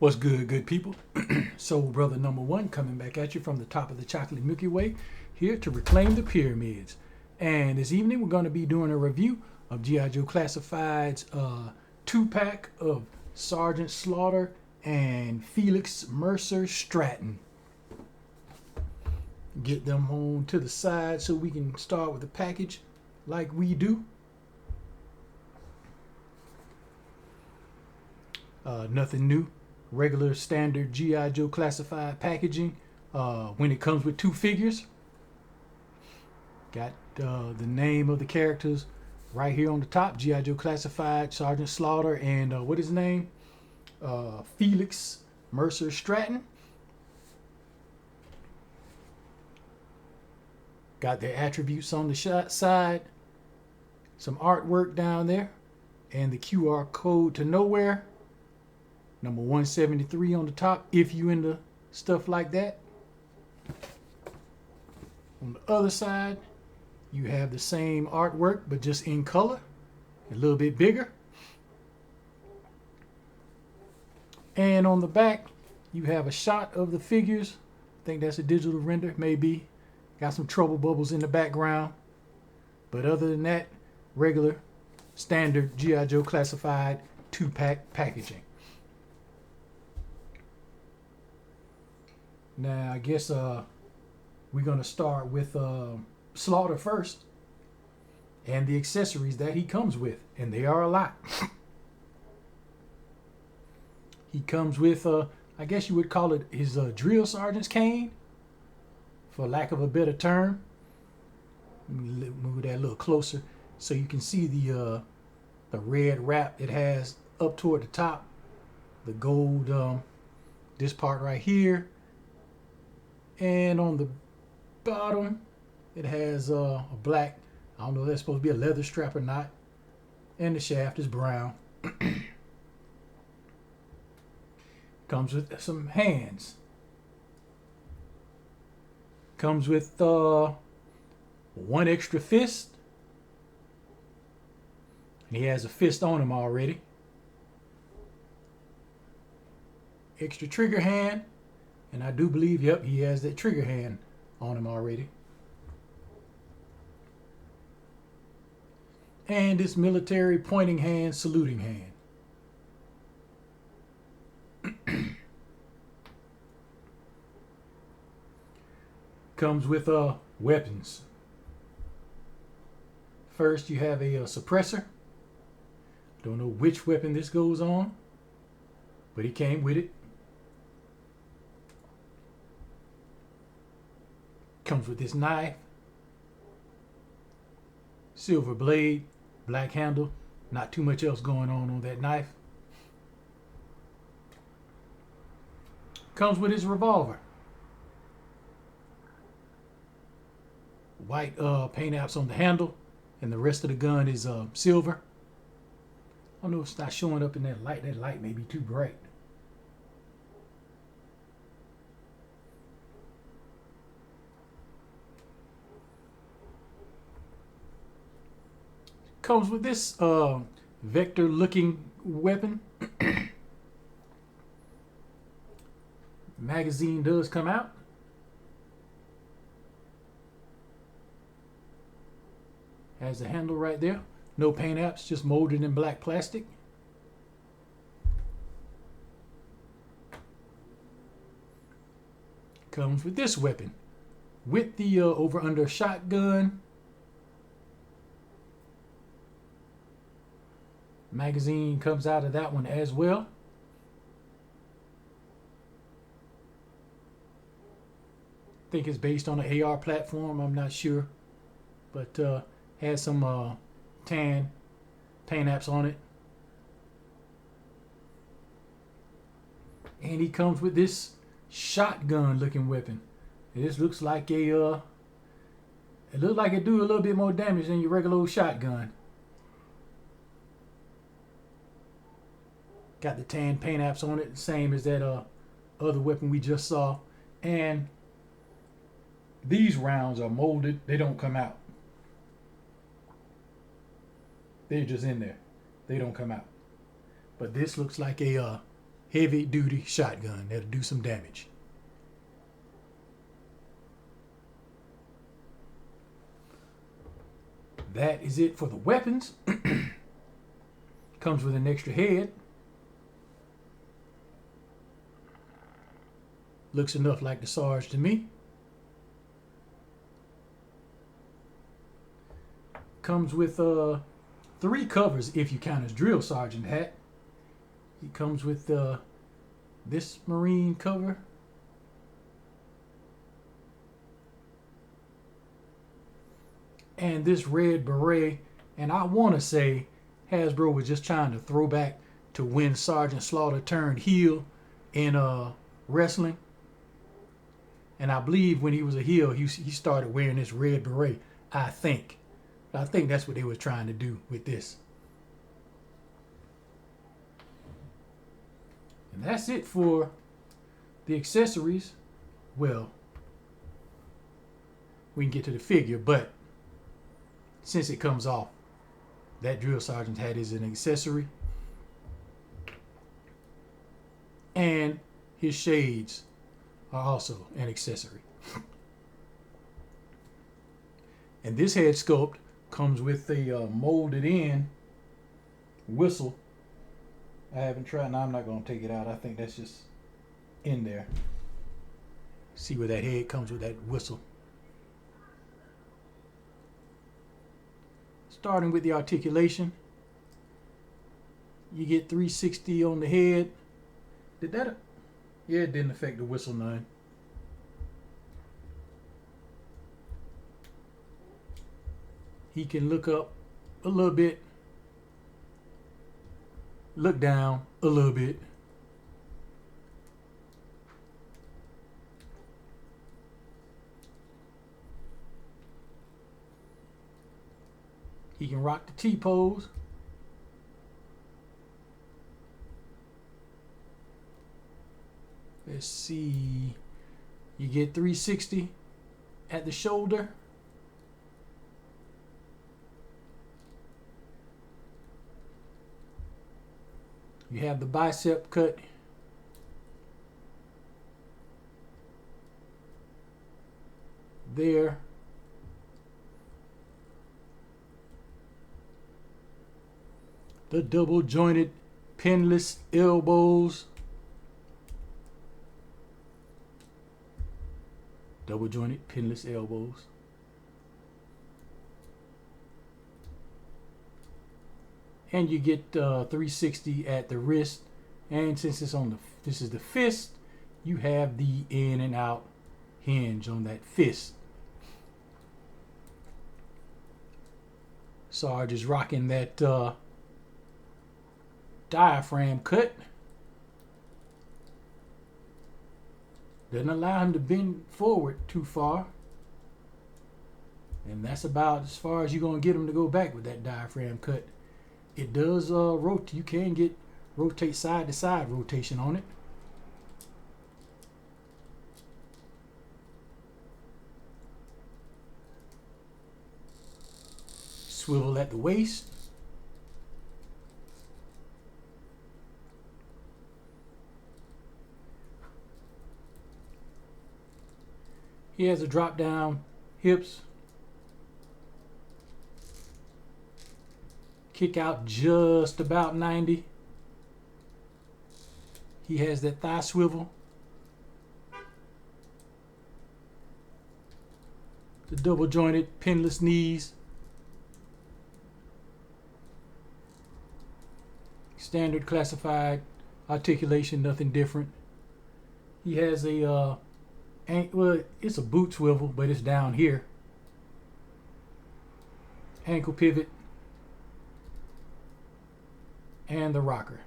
What's good, good people? Soul Brother number one coming back at you from the top of the chocolate Milky Way, here to reclaim the pyramids. And this evening we're going to be doing a review of G.I. Joe Classified's 2-pack of Sergeant Slaughter and Felix Mercer Stratton. Get them on to the side so we can start with the package like we do. Nothing new. Regular standard G.I. Joe Classified packaging when it comes with two figures. Got the name of the characters right here on the top. G.I. Joe Classified, Sergeant Slaughter, and what is his name? Felix Mercer Stratton. Got their attributes on the side. Some artwork down there. And the QR code to nowhere. Number 173 on the top, if you into stuff like that. On the other side, you have the same artwork, but just in color, a little bit bigger. And on the back, you have a shot of the figures. I think that's a digital render, maybe. Got some trouble bubbles in the background. But other than that, regular, standard G.I. Joe Classified 2-pack packaging. Now, I guess we're going to start with Slaughter first and the accessories that he comes with, and they are a lot. He comes with, I guess you would call it his drill sergeant's cane, for lack of a better term. Move that a little closer so you can see the red wrap it has up toward the top, the gold, this part right here. And on the bottom, it has a black, I don't know if that's supposed to be a leather strap or not. And the shaft is brown. Comes with some hands. Comes with one extra fist. And he has a fist on him already. Extra trigger hand. And I do believe, yep, he has that trigger hand on him already. And this military pointing hand, saluting hand. Comes with weapons. First, you have a suppressor. Don't know which weapon this goes on, but he came with it. Comes with this knife, silver blade, black handle, not too much else going on that knife. Comes with his revolver. White paint apps on the handle, and the rest of the gun is silver. I don't know if it's not showing up in that light. That light may be too bright. Comes with this vector looking weapon. Magazine does come out. Has the handle right there. No paint apps, just molded in black plastic. Comes with this weapon. With the over under shotgun. Magazine comes out of that one as well. I think it's based on an AR platform, I'm not sure. But has some tan paint apps on it. And he comes with this shotgun looking weapon. This looks like it looks like it do a little bit more damage than your regular old shotgun. Got the tan paint apps on it, same as that other weapon we just saw. And these rounds are molded. They don't come out. They're just in there. They don't come out. But this looks like a heavy duty shotgun that'll do some damage. That is it for the weapons. Comes with an extra head. Looks enough like the Sarge to me. Comes with 3 covers if you count his drill sergeant hat. He comes with this Marine cover. And this red beret. And I want to say Hasbro was just trying to throw back to when Sergeant Slaughter turned heel in wrestling. And I believe when he was a heel, he started wearing this red beret, I think. I think that's what they were trying to do with this. And that's it for the accessories. Well, we can get to the figure, but since it comes off, that drill sergeant's hat is an accessory. And his shades are also an accessory. And this head sculpt comes with a molded in whistle. I haven't tried. Now I'm not going to take it out. I think that's just in there. See where that head comes with that whistle. Starting with the articulation, you get 360 on the head. Did that? Yeah, it didn't affect the whistle none. He can look up a little bit, look down a little bit. He can rock the T-pose. Let's see. You get 360 at the shoulder. You have the bicep cut. There. The double jointed pinless elbows. Double jointed pinless elbows. And you get 360 at the wrist. And since it's on this is the fist, you have the in and out hinge on that fist. Sarge is rocking that diaphragm cut. Doesn't allow him to bend forward too far. And that's about as far as you're going to get him to go back with that diaphragm cut. It does rotate. You can get rotate side to side rotation on it. Swivel at the waist. He has a drop down hips. Kick out just about 90. He has that thigh swivel. The double jointed pinless knees. Standard classified articulation, nothing different. He has a well, it's a boot swivel, but it's down here. Ankle pivot. And the rocker.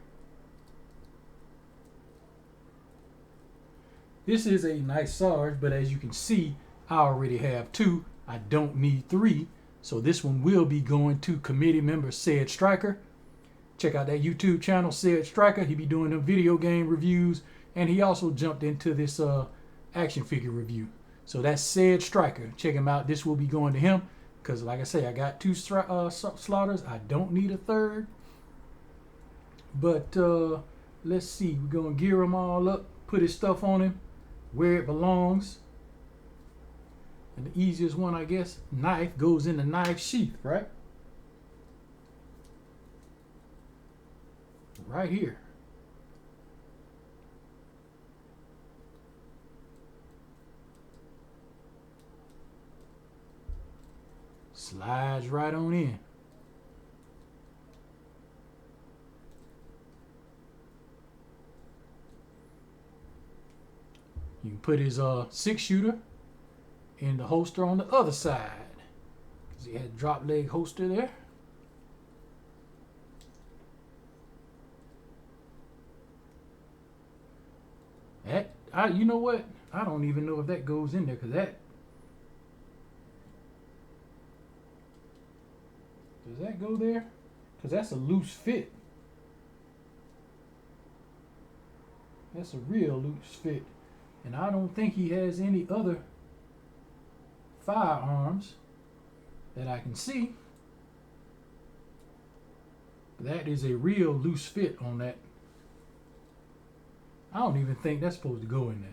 This is a nice Sarge, but as you can see, I already have 2. I don't need 3. So this one will be going to committee member Said Striker. Check out that YouTube channel, Said Striker. He be doing the video game reviews, and he also jumped into this action figure review. So that's Said Striker. Check him out. This will be going to him because, like I say, I got 2 slaughters. I don't need a third. But Let's see. We're gonna gear him all up, put his stuff on him where it belongs. And the easiest one, I guess, knife goes in the knife sheath, right? Right here. Slides right on in. You can put his 6-shooter in the holster on the other side. Cause he had a drop leg holster there. You know what? I don't even know if that goes in there, cause does that go there? Cause that's a loose fit. That's a real loose fit. And I don't think he has any other firearms that I can see. That is a real loose fit on that. I don't even think that's supposed to go in there.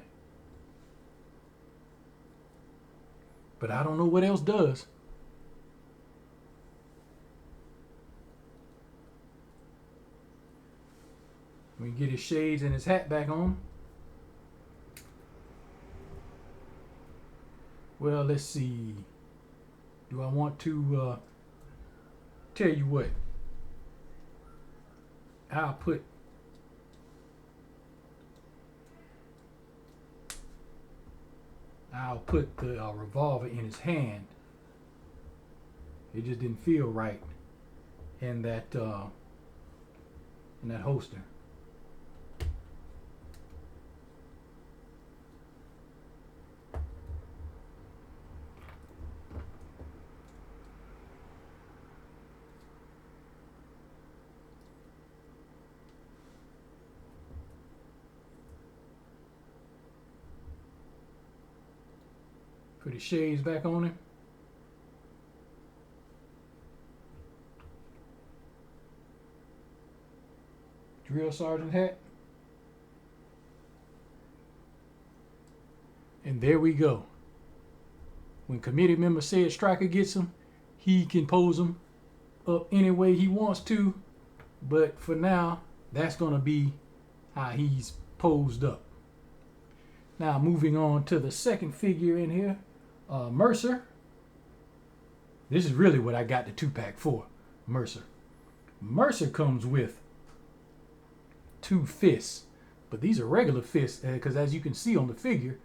But I don't know what else does. We get his shades and his hat back on. Well, let's see. Do I want to tell you what? I'll put the revolver in his hand. It just didn't feel right in that holster. Put his shades back on him. Drill sergeant hat. And there we go. When committee member said Stryker gets him, he can pose him up any way he wants to. But for now, that's going to be how he's posed up. Now moving on to the second figure in here. Mercer. This is really what I got the 2-pack for. Mercer. Mercer comes with 2 fists, but these are regular fists because as you can see on the figure,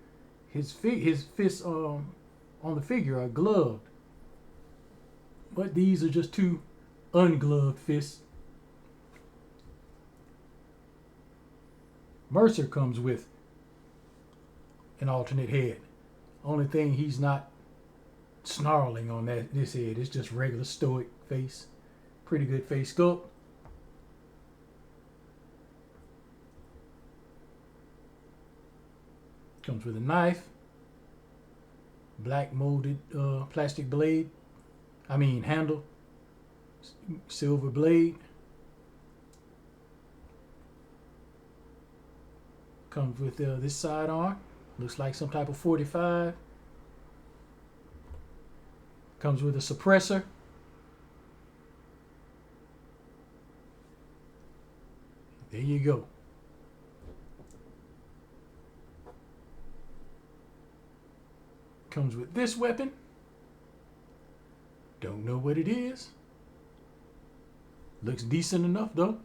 his fists on the figure are gloved, but these are just 2 ungloved fists. Mercer comes with an alternate head. Only thing, he's not snarling on this head. It's just regular stoic face. Pretty good face sculpt. Comes with a knife. Black molded plastic blade. Handle. Silver blade. Comes with this sidearm. Looks like some type of 45. Comes with a suppressor. There you go. Comes with this weapon. Don't know what it is. Looks decent enough though.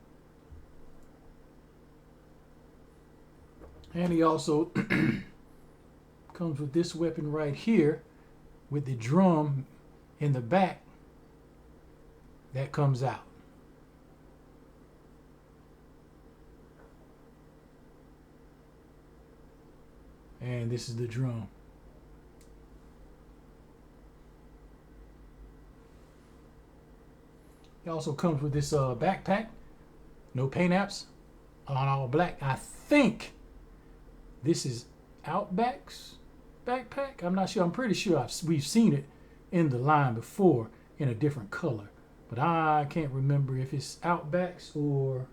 And he also comes with this weapon right here with the drum in the back that comes out. And this is the drum. It also comes with this backpack. No paint apps. On all black. I think this is Outback's backpack. I'm not sure. I'm pretty sure we've seen it in the line before in a different color. But I can't remember if it's Outback's or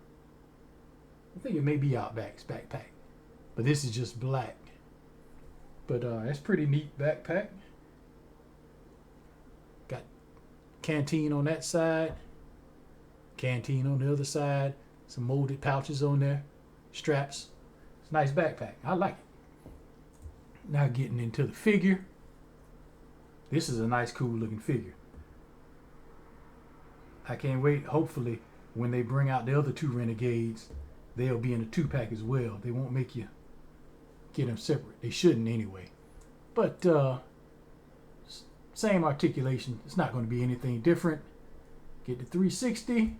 I think it may be Outback's backpack, but this is just black. But that's pretty neat backpack. Got canteen on that side, canteen on the other side, some molded pouches on there, straps. It's a nice backpack. I like it. Now getting into the figure. This is a nice, cool looking figure. I can't wait. Hopefully, when they bring out the other two Renegades, they'll be in a 2-pack as well. They won't make you get them separate. They shouldn't anyway. But same articulation. It's not going to be anything different. Get the 360.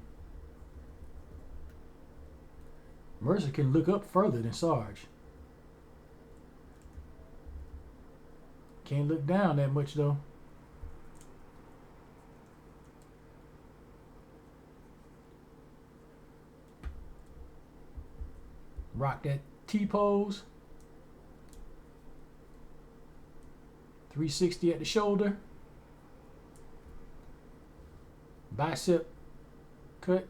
Mercer can look up further than Sarge. Can't look down that much though. Rock that T-pose. 360 at the shoulder. Bicep cut.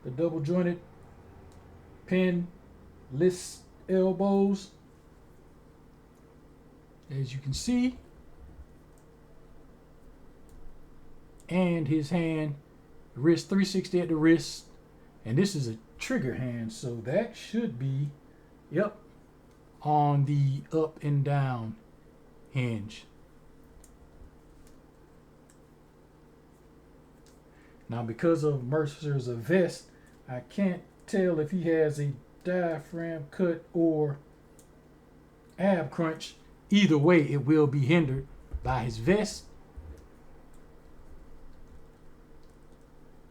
The double jointed pin list elbows. As you can see. And his hand, wrist 360 at the wrist. And this is a trigger hand, so that should be, yep, on the up and down hinge. Now, because of Mercer's vest, I can't tell if he has a diaphragm cut or ab crunch. Either way, it will be hindered by his vest.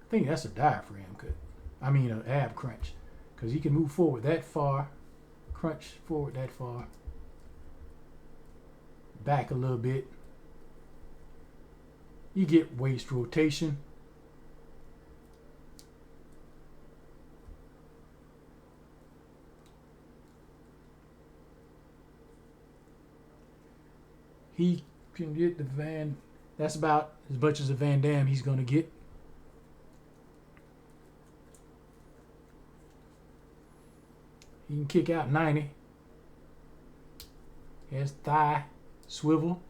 I think that's a diaphragm cut. I mean, an ab crunch, because he can move forward that far, crunch forward that far, back a little bit. You get waist rotation. He can get the Van. That's about as much as a Van Damme he's going to get. He can kick out 90. He has thigh swivel.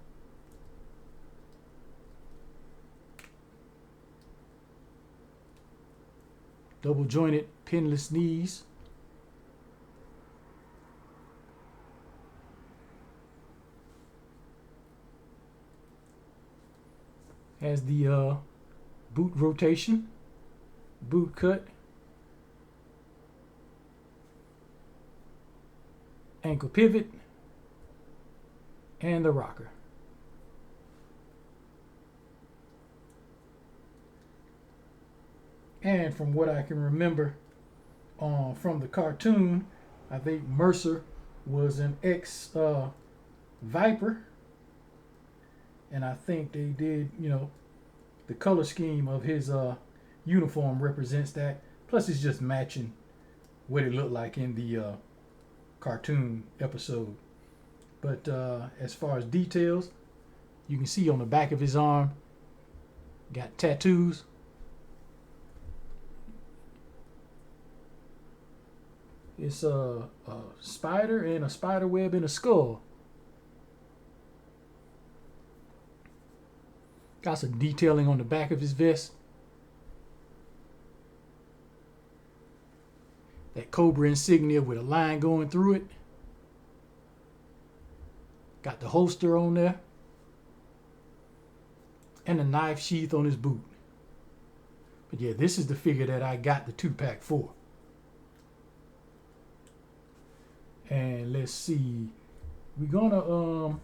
Double jointed pinless knees. Has the boot rotation, boot cut, ankle pivot, and the rocker. And from what I can remember from the cartoon, I think Mercer was an ex-Viper. And I think they did, you know, the color scheme of his uniform represents that. Plus, it's just matching what it looked like in the cartoon episode. But as far as details, you can see on the back of his arm, got tattoos. It's a spider and a spider web and a skull. Got some detailing on the back of his vest. That Cobra insignia with a line going through it. Got the holster on there. And a knife sheath on his boot. But yeah, this is the figure that I got the 2-pack for. And let's see. We're gonna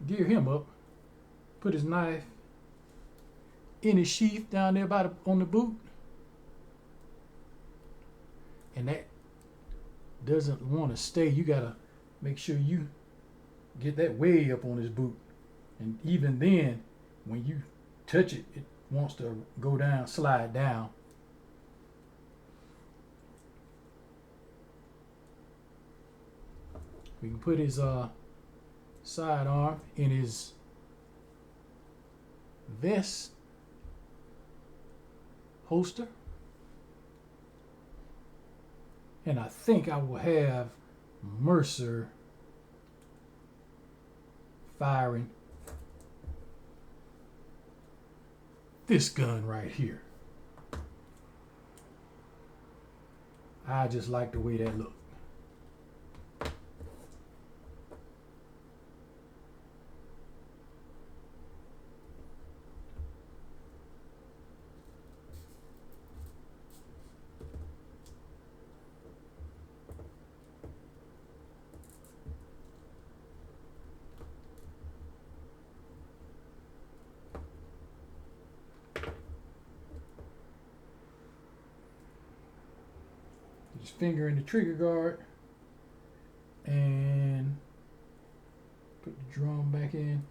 gear him up. Put his knife in his sheath down there on the boot. And that doesn't want to stay. You got to make sure you get that way up on his boot. And even then, when you touch it, it wants to go down, slide down. We can put his sidearm in his vest holster. And I think I will have Mercer firing this gun right here. I just like the way that looks. Just finger in the trigger guard and put the drum back in.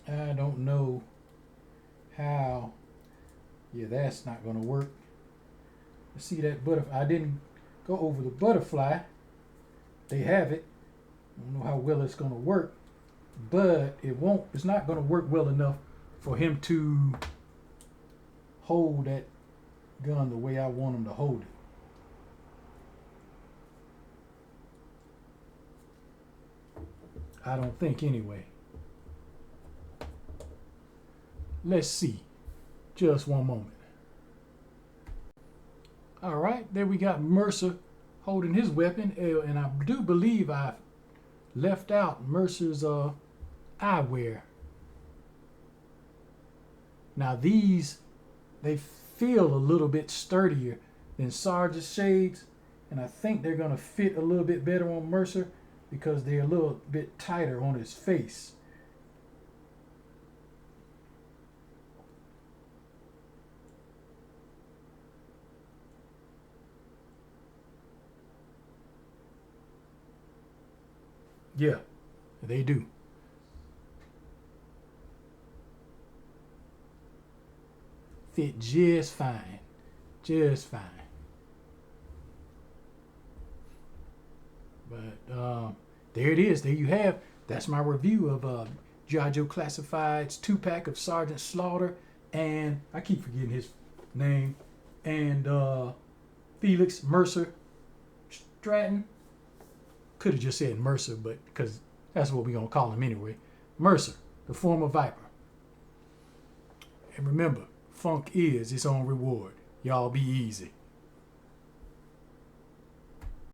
I don't know how. Yeah, that's not going to work. See that butterfly? I didn't go over the butterfly. They have it. I don't know how well it's going to work, but it won't. It's not going to work well enough for him to hold that gun the way I want him to hold it. I don't think anyway. Let's see. Just one moment. All right, there we got Mercer holding his weapon, and I do believe I left out Mercer's eyewear. Now these, they feel a little bit sturdier than Sergeant's shades, and I think they're gonna fit a little bit better on Mercer because they're a little bit tighter on his face. Yeah, they do. Fit just fine. Just fine. But there it is. There you have. That's my review of G.I. Joe Classified's 2-pack of Sergeant Slaughter. And I keep forgetting his name. And Felix Mercer Stratton. Could have just said Mercer, but because that's what we're going to call him anyway. Mercer, the former Viper. And remember, funk is its own reward. Y'all be easy.